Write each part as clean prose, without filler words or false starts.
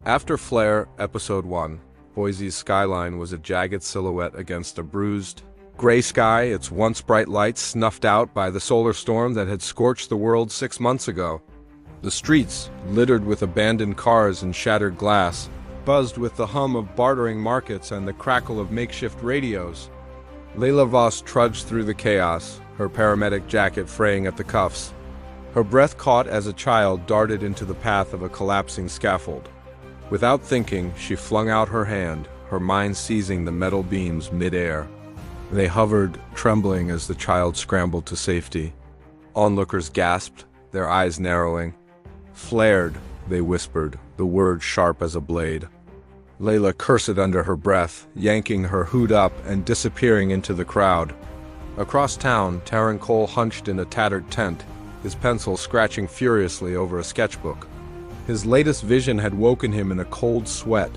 Afterflare, Episode 1. Boise's skyline was a jagged silhouette against a bruised, gray sky, its once bright lights snuffed out by the solar storm that had scorched the world 6 months ago. The streets, littered with abandoned cars and shattered glass, buzzed with the hum of bartering markets and the crackle of makeshift radios. Lila Voss trudged through the chaos, her paramedic jacket fraying at the cuffs. Her breath caught as a child darted into the path of a collapsing scaffold. Without thinking, she flung out her hand, her mind seizing the metal beams mid-air. They hovered, trembling as the child scrambled to safety. Onlookers gasped, their eyes narrowing. "Flared," they whispered, the word sharp as a blade. Layla cursed under her breath, yanking her hood up and disappearing into the crowd. Across town, Taren hunched in a tattered tent, his pencil scratching furiously over a sketchbook. His latest vision had woken him in a cold sweat.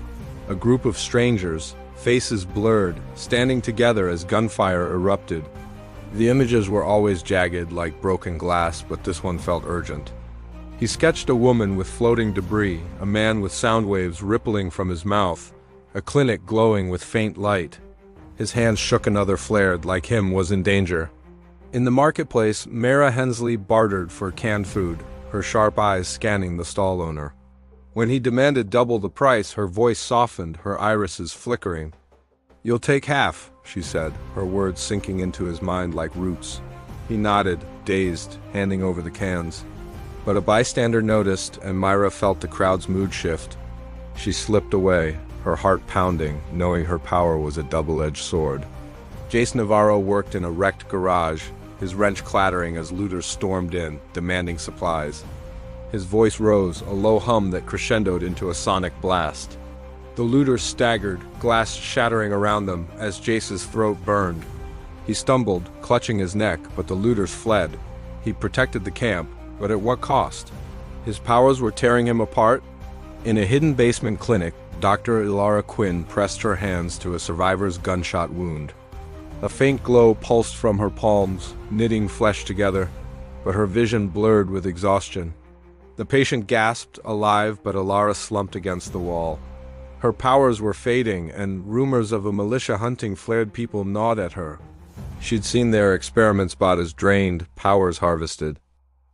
A group of strangers, faces blurred, standing together as gunfire erupted. The images were always jagged like broken glass, but this one felt urgent. He sketched a woman with floating debris, a man with sound waves rippling from his mouth, a clinic glowing with faint light. His hands shook, another flared, like him was in danger. In the marketplace, Mira Hensley bartered for canned food, her sharp eyes scanning the stall owner. When he demanded double the price, her voice softened, her irises flickering. "You'll take half," she said, her words sinking into his mind like roots. He nodded, dazed, handing over the cans. But a bystander noticed, and Mira felt the crowd's mood shift. She slipped away, her heart pounding, knowing her power was a double-edged sword. Jace Navarro worked in a wrecked garage, his wrench clattering as looters stormed in, demanding supplies. His voice rose, a low hum that crescendoed into a sonic blast. The looters staggered, glass shattering around them as Jace's throat burned. He stumbled, clutching his neck, but the looters fled. He protected the camp, but at what cost? His powers were tearing him apart. In a hidden basement clinic, Dr. Elara Quinn pressed her hands to a survivor's gunshot wound. A faint glow pulsed from her palms, knitting flesh together, but her vision blurred with exhaustion. The patient gasped, alive, but Elara slumped against the wall. Her powers were fading, and rumors of a militia hunting flared people gnawed at her. She'd seen their experiment spot as drained, powers harvested.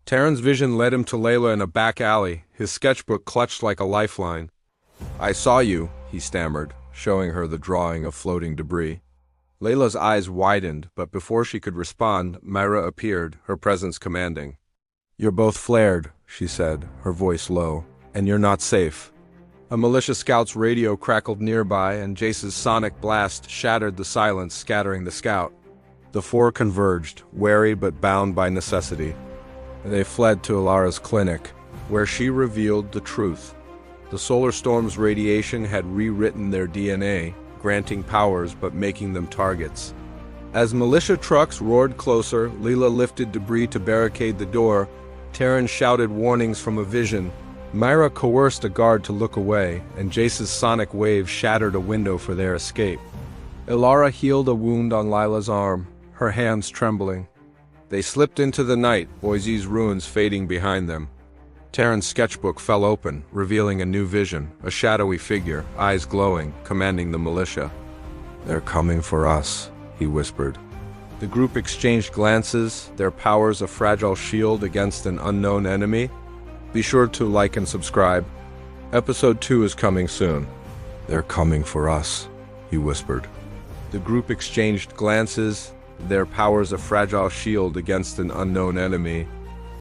Taren's vision led him to Layla in a back alley, his sketchbook clutched like a lifeline. "I saw you," he stammered, showing her the drawing of floating debris. Layla's eyes widened, but before she could respond, Mira appeared, her presence commanding. "You're both flared," she said, her voice low, "and you're not safe." A militia scout's radio crackled nearby, and Jace's sonic blast shattered the silence, scattering the scout. The four converged, wary but bound by necessity. They fled to Elara's clinic, where she revealed the truth. The solar storm's radiation had rewritten their DNA, granting powers but making them targets. As militia trucks roared closer, Lila lifted debris to barricade the door. Taren shouted warnings from a vision. Mira coerced a guard to look away, and Jace's sonic wave shattered a window for their escape. Elara healed a wound on Lila's arm, her hands trembling. They slipped into the night, Boise's ruins fading behind them. Taren's sketchbook fell open, revealing a new vision, a shadowy figure, eyes glowing, commanding the militia. "They're coming for us," he whispered. The group exchanged glances, their powers a fragile shield against an unknown enemy. Be sure to like and subscribe. Episode 2 is coming soon. "They're coming for us," he whispered. The group exchanged glances, their powers a fragile shield against an unknown enemy.